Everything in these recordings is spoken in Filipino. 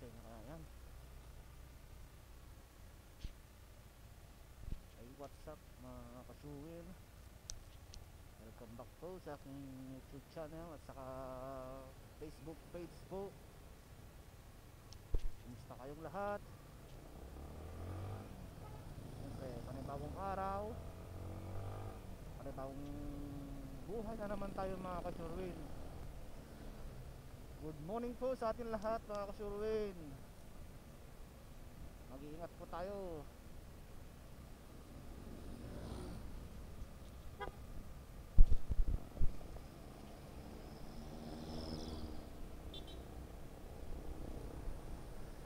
sa inyo kaya yan. Ay, what's up mga kasuwil, welcome back po sa aking YouTube channel at saka Facebook page po. Kumusta kayong lahat? Siyempre, panibagong araw, panibagong buhay na naman tayo mga kasurwin. Good morning po sa atin lahat mga kasurwin. Mag-iingat po tayo.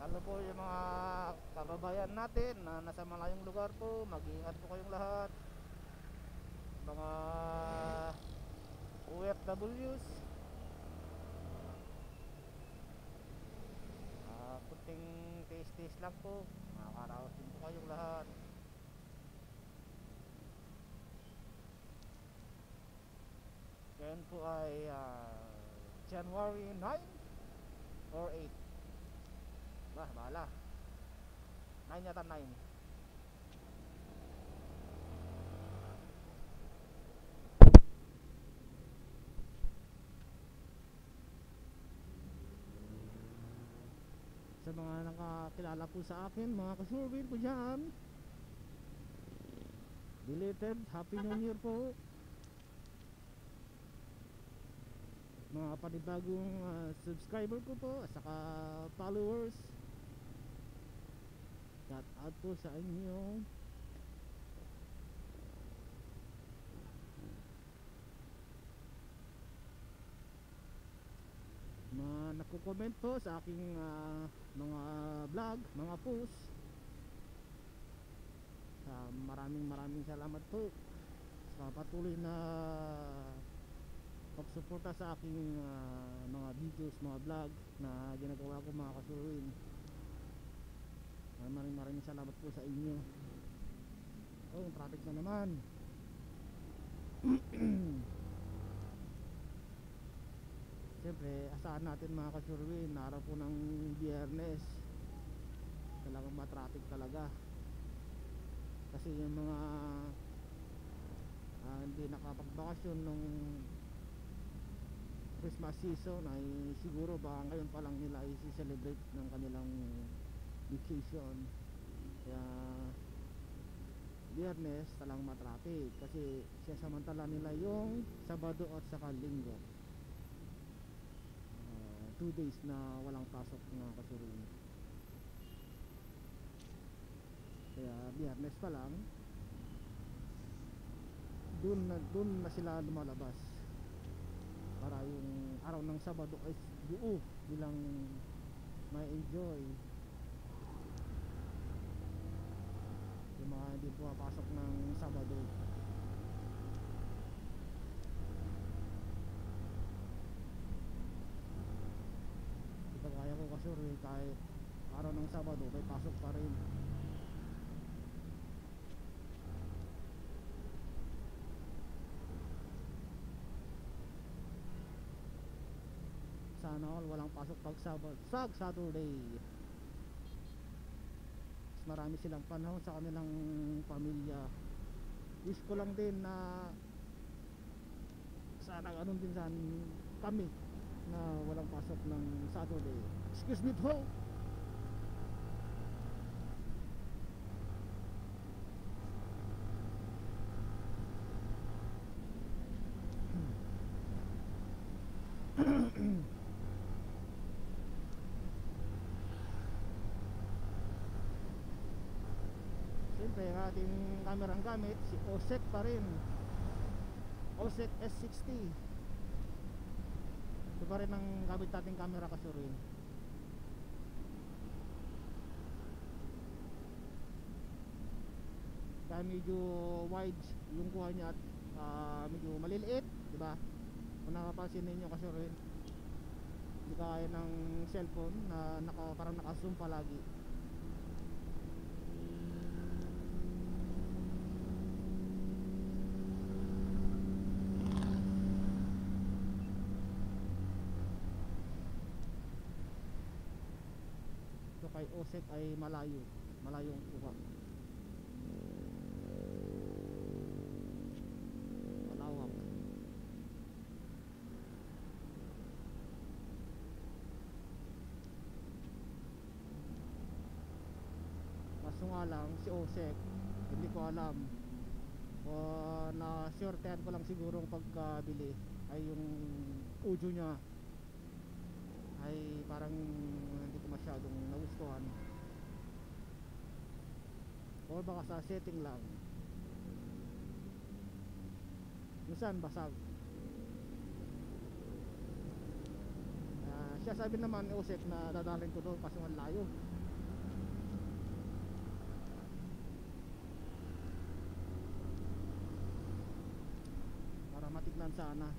Lalo po yung mga kababayan natin na nasa malayong lugar po, mag-iingat po kayong lahat. Mga OFWs, kunting taste lang po, makakaraos din po kayong lahat. Ngayon po ay January 9 or 8, bahala 9 yata, 9. Sa mga nakakilala po sa akin, mga kasurvey po dyan, belated Happy New Year po. Mga panibagong subscriber ko po at saka followers, shout out po sa inyo. Nagko-comment po sa aking mga vlog, mga post. Maraming salamat po sa patuloy na pagsuporta sa aking mga videos, mga vlog na ginagawa ko mga kasurin. Maraming salamat po sa inyo. Oh, traffic na naman. Siyempre, asahan natin mga kasurwin, araw po ng Biyernes, talagang matraffic talaga. Kasi yung mga hindi nakapagbakasyon nung Christmas season ay siguro baka ngayon pa lang nila i-celebrate ng kanilang vacation. Kaya Biyernes talagang matraffic kasi sasamantala nila yung Sabado at saka Linggo. 2 days na walang pasok mga kasurin. Kaya Biyernes pa lang dun na sila lumalabas para yung araw ng Sabado ay buo bilang may enjoy. Yung mga hindi pumapasok ng Sabado, kaya ko kasuri kahit araw ng Sabado may pasok pa rin. Sana all walang pasok pag Saturday. Mas marami silang panahon sa kanilang pamilya. Wish ko lang din na sana ganun din sa kami na walang pasok ng Saturday. Excuse me po. Siyempre ang ating kamerang gamit si OSEC pa rin, OSEC S60. Ito pa rin ang gamit nating camera kasurin. Kaya medyo wide yung kuha niya at medyo maliliit, diba? Kung nakapansin ninyo kasurin, hindi kaya ng cellphone na parang naka-zoom palagi. kay OSEC ay malayo, malayong kuha, malawak. Kaso nga lang si OSEC hindi ko alam, o na surehan ko lang siguro pagkabili ay yung audio niya ay parang hindi ko masyadong nagustuhan, o baka sa setting lang minsan basag. Siya sabi naman ni OSEC na dadalhin ko doon kaso ang layo. Para matignan sana.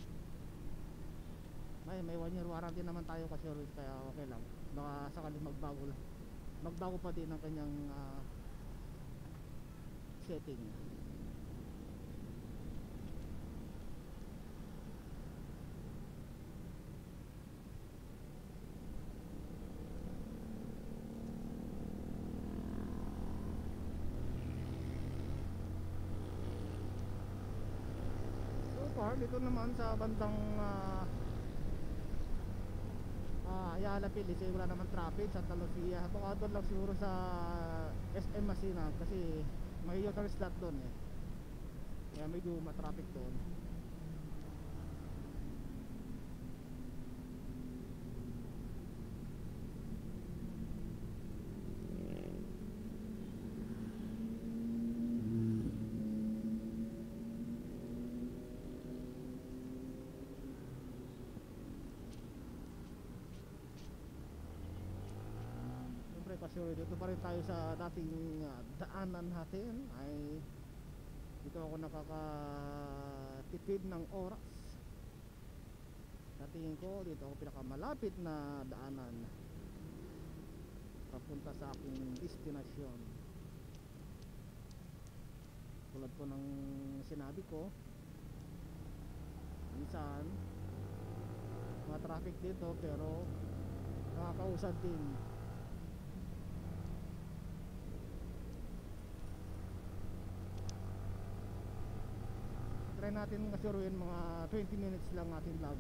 May 1 year warranty naman tayo kasi kaya okay lang. Baka sakaling magbago pa din ang kanyang setting. So far dito naman sa bandang Ayala Pilis wala naman traffic. Santa Lucia, baka doon lang siguro sa SM Masina kasi may U-turn slot doon kaya medyo matraffic doon. Kasi dito pa rin tayo sa dating daanan natin. Ay dito ako nakakatipid ng oras. Sa tingin ko dito ako pinakamalapit na daanan papunta sa aking destinasyon. Tulad po ng sinabi ko, minsan mga traffic dito pero nakakausad din. Try natin masuruin mga 20 minutes lang ating vlog.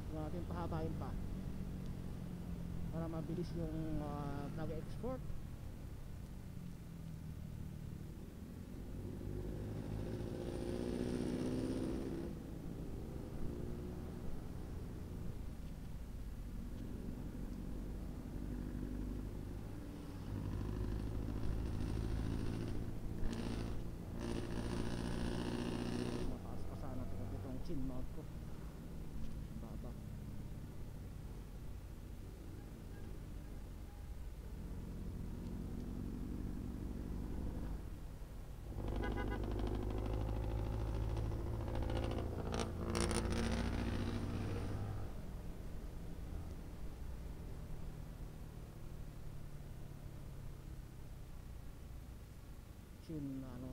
Huwag natin pahabain pa para mabilis yung vlog export. Chin mount ko baba.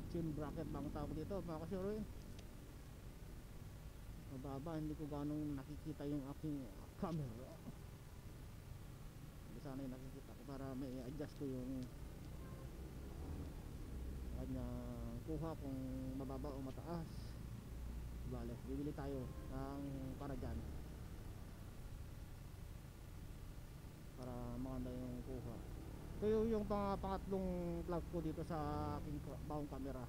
Chin bracket bang tawag dito mga kasuroy. Mababa, hindi ko ganong nakikita yung aking camera. Sana yung nakikita ko para may adjust ko yung kanyang kuha kung mababa o mataas. Bale, bibili tayo ng para dyan para maganda yung kuha. Ito yung pangatlong vlog ko dito sa aking bagong camera.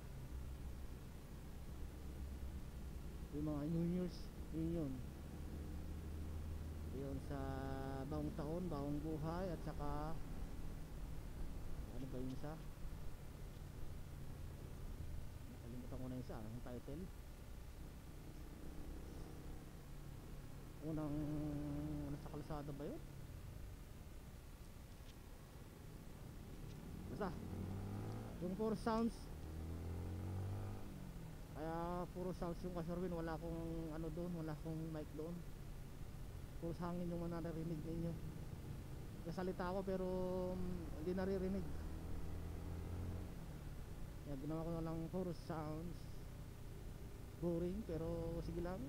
Yung mga New Year's yun sa bagong taon, bagong buhay, at saka ano ba yung isa, nakalimutan ko na yung isa, ang title, unang nasa kalsada ba yun, basta yung puro sounds. Kaya puro sounds yung kasurwin, wala akong ano doon, wala akong mic doon, puro hangin yung naririnig ninyo. Kasalita ako pero hindi naririnig, kaya ginawa ko na lang puro sounds. Boring pero sige lang.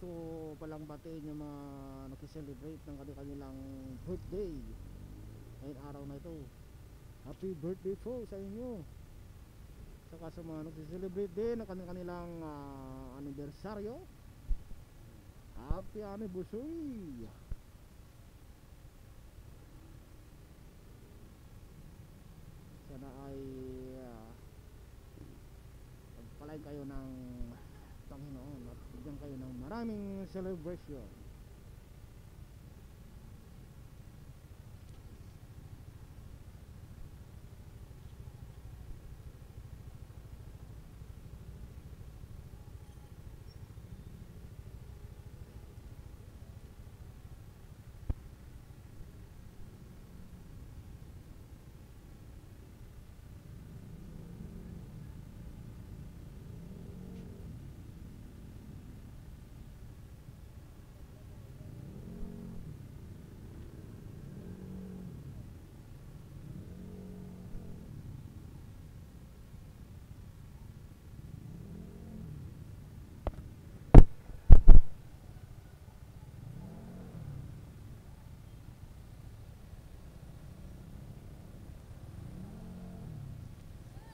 gusto ko palang batiin yung mga nag-celebrate ng kanilang birthday ngayong araw na ito. Happy birthday po sa inyo. Saka sa mga nag-celebrate din ng kanilang anibersaryo, happy anniversary. Sana ay pagpalain kayo ng Panginoon at bigyan kayo ng maraming celebration.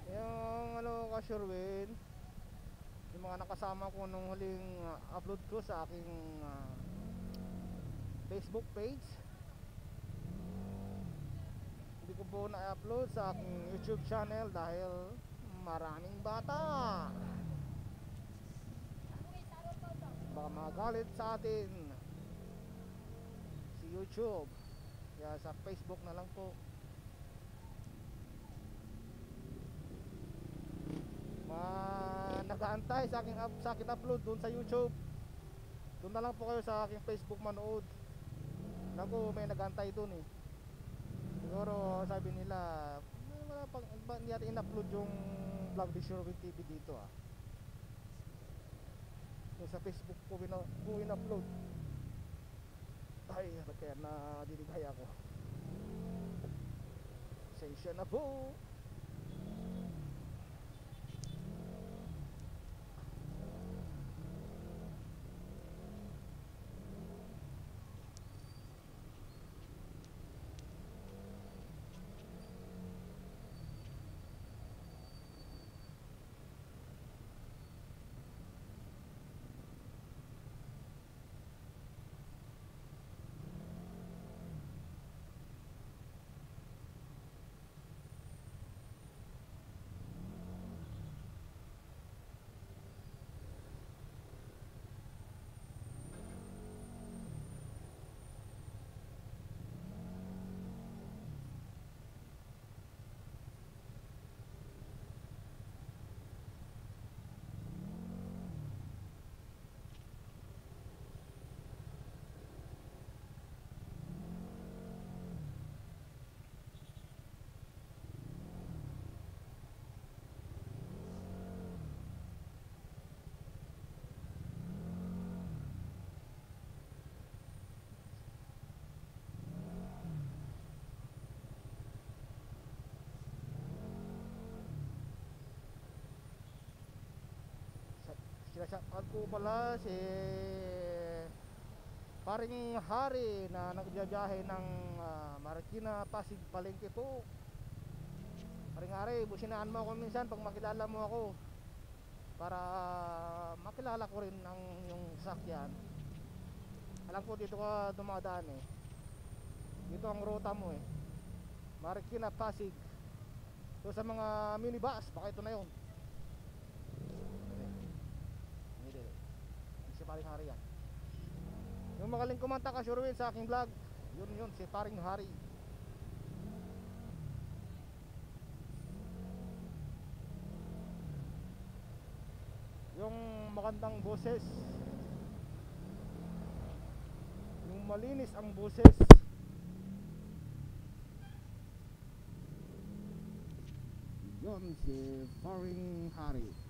Yung Sherwin, yung mga nakasama ko nung huling upload ko sa aking Facebook page, hindi ko po na-upload sa aking YouTube channel dahil maraming bata, baka magalit sa atin si YouTube. Kaya sa Facebook na lang po. Nag-aantay sa aking upload doon sa YouTube, doon na lang po kayo sa aking Facebook manood. Naku, may nag-aantay doon eh. Siguro sabi nila, wala pang, hindi natin in-upload yung vlog ni Sherwin TV dito ah. So sa Facebook ko in-upload. Ay, kaya nadidighay ako. Sensya na po. Sinasyakan ko pala si Paring Hari na nagbiyahe ng Marikina, Pasig, Palengke po. Paring Hari, businaan mo ako minsan pag makilala mo ako, para makilala ko rin ang yung sakyan. Alam ko dito ka dumadaan eh, dito ang ruta mo eh, Marikina, Pasig. So sa mga minibus, baka ito na yun. Si Paring Hari yan. Yung magaling kumanta ka Sherwin sa aking vlog, yun si Paring Hari. Yung magandang boses, yung malinis ang boses, yun si Paring Hari.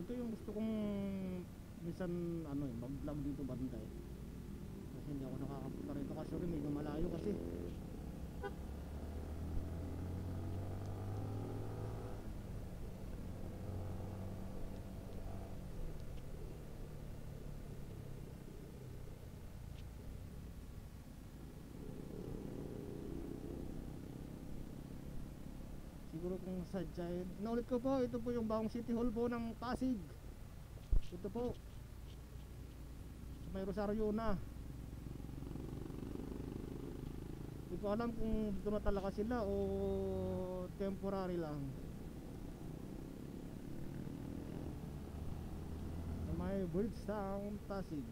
ito yung gusto kong minsan ano eh, mag-vlog dito banda eh. Kasi hindi ako nakakapunta rito kasi rin medyo malayo kasi. Siguro kung sadyain. Naulit ko po, ito po yung bagong City Hall po ng Pasig. Ito po. Sa may Rosario na. Hindi ko alam kung dito na talaga sila o temporary lang. Sa may Bridgetown, Pasig.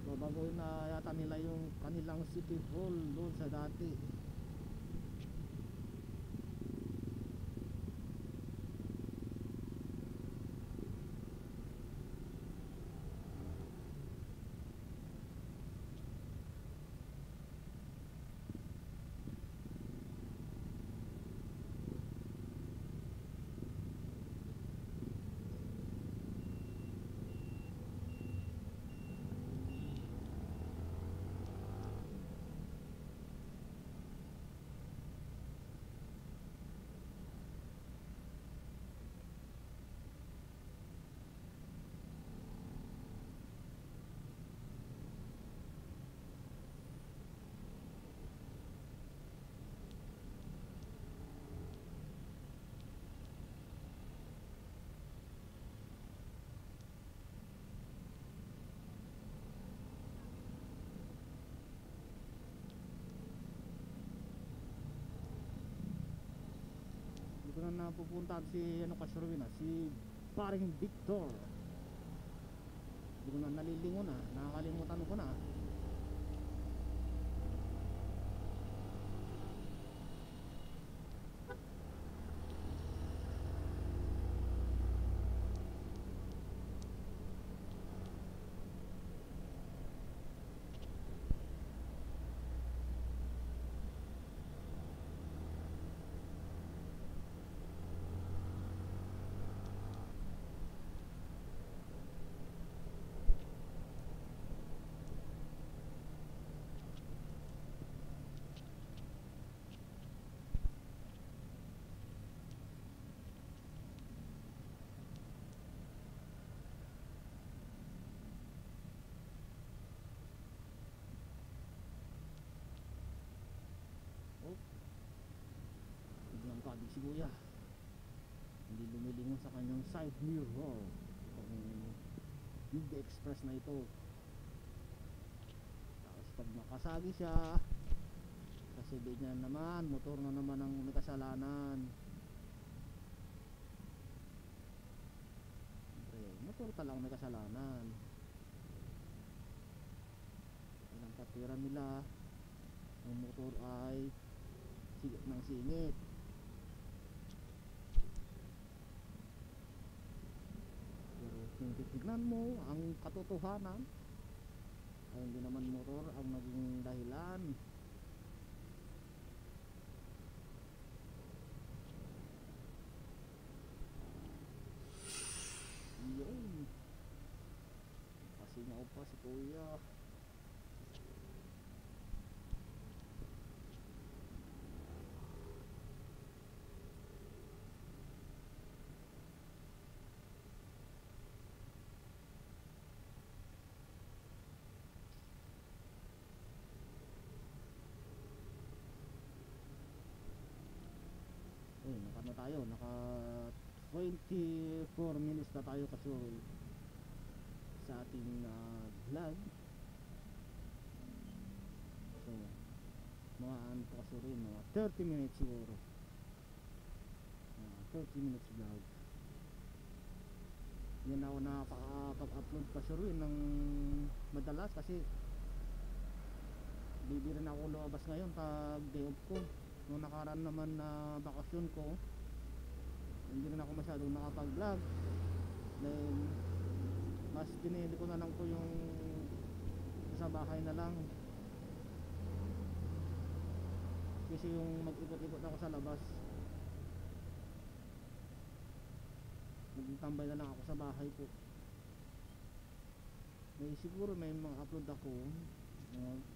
Babaguhin na yata nila yung kanilang City Hall doon sa dati. Dito na napupuntahan si ano Kasurwin si Paring Victor. Hindi ko na nalilingon na, nakakalimutan ko na. Oh, biglang kadi si Kuya. Hindi lumilingon sa kanyang side mirror. Itong UV Express na ito. Tapos pag nakasagi siya, sasabihin niya naman, motor na naman ang may kasalanan. Siyempre, motor talagang may kasalanan. Ilang katwiran nila, ang motor ay sigit ng singit. Pero kung titignan mo ang katotohanan, ay hindi naman motor ang naging dahilan. Yun, pasingaw pa si Kuya. Naka na tayo, naka 24 minutes na tayo kasi sa ating vlog. So mga ano pa kasi rin, mga 30 minutes siguro, 30 minutes vlog. Yan ako nakaka-upload kasi rin ng madalas kasi bibira na ako lumabas ngayon pag day off ko. Nung nakaraan naman na bakasyon ko, hindi rin ako masyadong nakapag-vlog. Then mas pinili ko na lang po yung sa bahay na lang. kasi yung mag-ikot-ikot ako sa labas, magtambay na lang ako sa bahay ko. May siguro may mga upload ako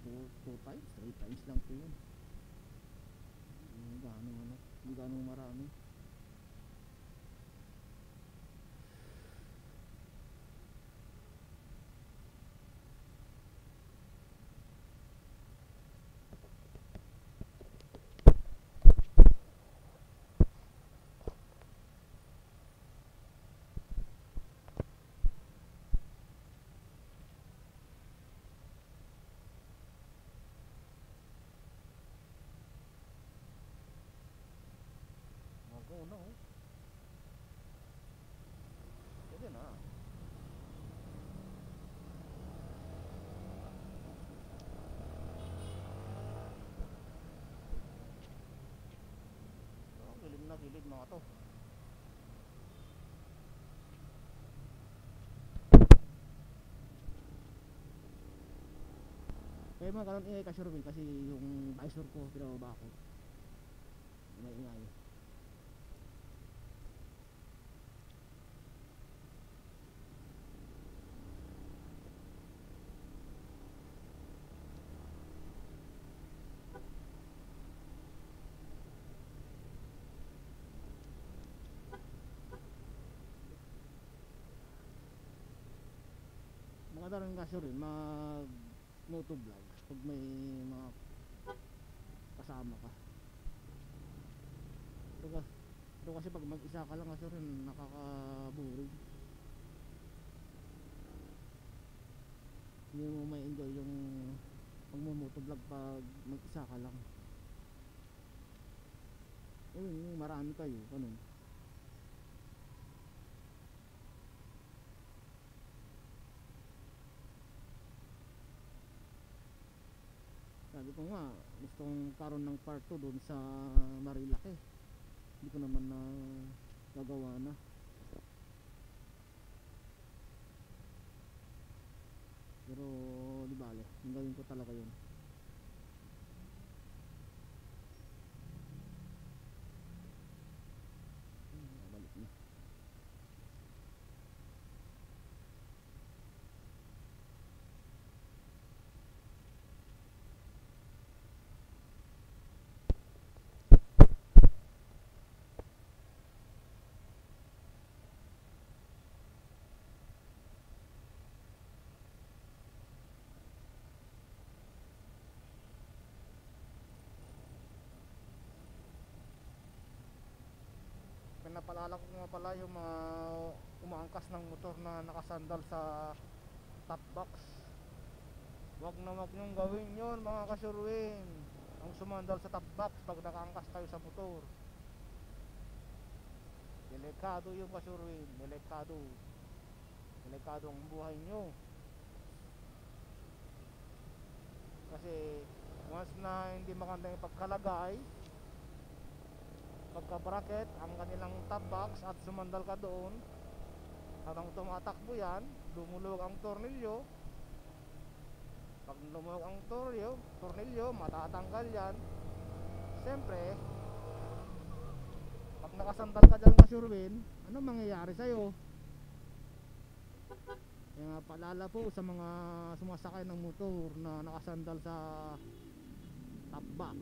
2 times, 3 times lang po yun. Hindi ganong marami. Ako no, pwede na. Gilid na gilid mga to. Kaya mga kanon ingay ka Sherwin kasi yung visor ko pinababa ko. May ingay. Maganda rin ka Sherwin mag motovlog pag may mga kasama ka. Pero kasi pag mag-isa ka lang kasi rin nakaka-boring. Hindi mo may enjoy yung pag-motovlog pag mag-isa ka lang. Yung marami kayo, ganun. Sabi ko nga, gustong karon ng part 2 doon sa Marilake. Hindi ko naman na gagawa na. Pero di bale, gawin ko talaga yun. Balik na. Pinapalala ko nga pala yung mga umaangkas ng motor na nakasandal sa top box. Wag na wag nyong gawin yon mga kasurwin. Ang sumandal sa top box pag nakaangkas kayo sa motor, delikado yung kasurwin. Delikado. Delikado ang buhay nyo. Kasi once na hindi maganda yung pagkalagay, pagka bracket ang kanilang top box at sumandal ka doon, habang tumatakbo yan, lumulog ang tornilyo. Pag lumulog ang tornilyo, matatanggal yan. Siyempre, pag nakasandal ka dyan kasurwin, ano mangyayari sa'yo? Kaya nga paalala po sa mga sumasakay ng motor na nakasandal sa top box.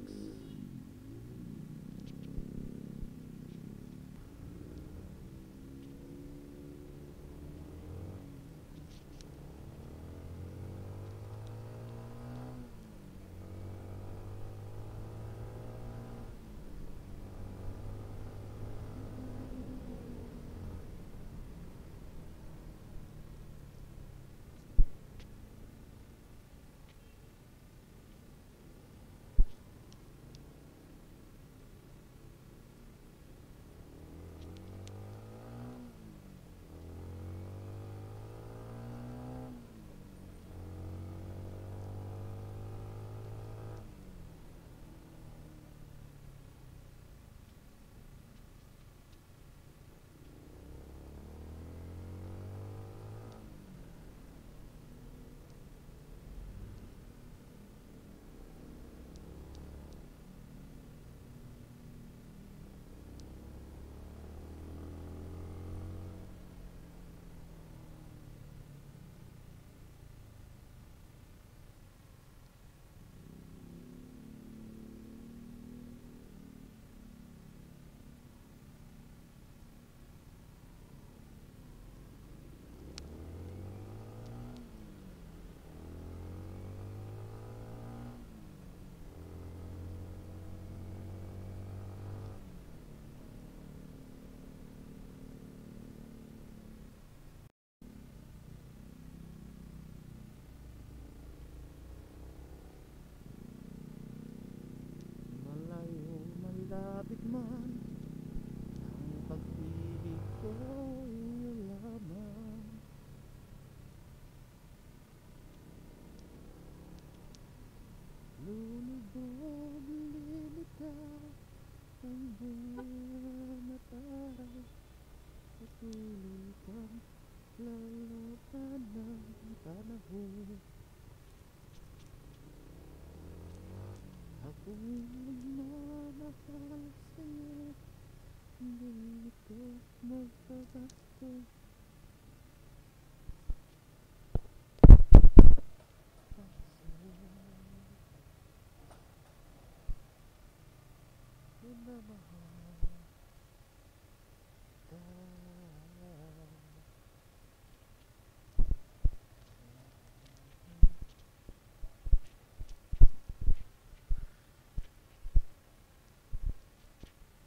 Ito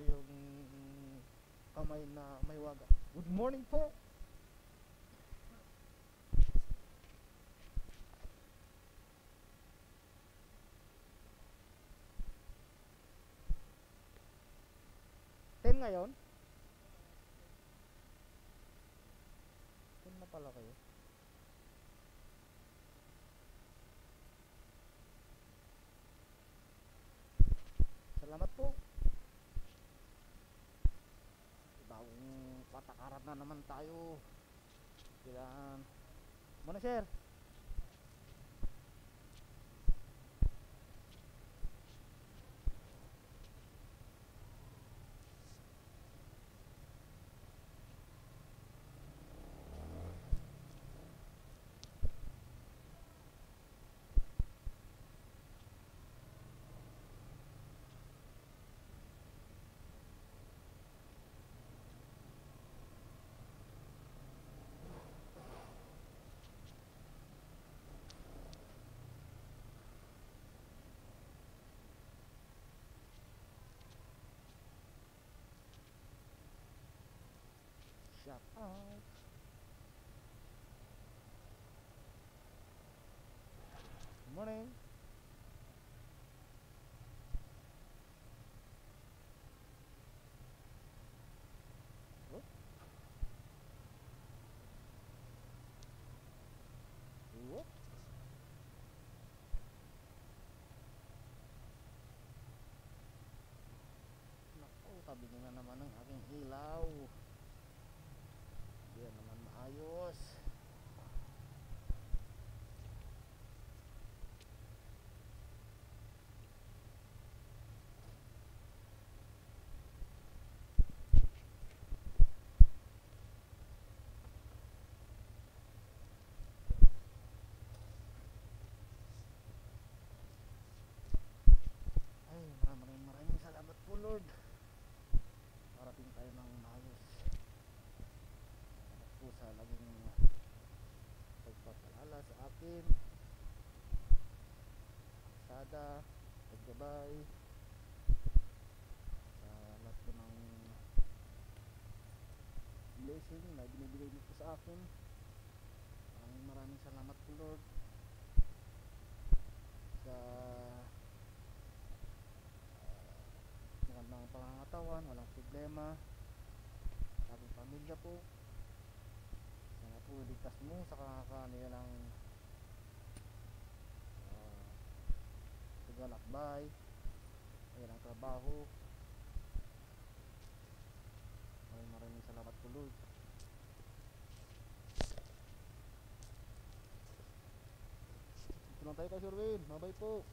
yung kamay na may waga. Good morning po. Ten ngayon? Ten na pala kayo. Salamat po. Bagong patakaran na naman tayo. Kailangan muna sir. Shout out. Good morning. Oh. Whoop. Naku, tabi na naman ng aking ilaw. Yan naman maayos. Ay, maraming salamat po Lord. Parating tayo ng maayos. Salamat po sa laging pagpapalala sa akin. Sada, paggabay. Sa lahat po ng blessing na binibigay niyo po sa akin. Maraming salamat po Lord. Sa magandang pangangatawan, walang problema sa ating pamilya po. Sana po iligtas mo sa kanila ng paglalakbay, kanilang trabaho. Maraming salamat po Lord. Dito lang tayo kay Sir Wayne. Bye bye po.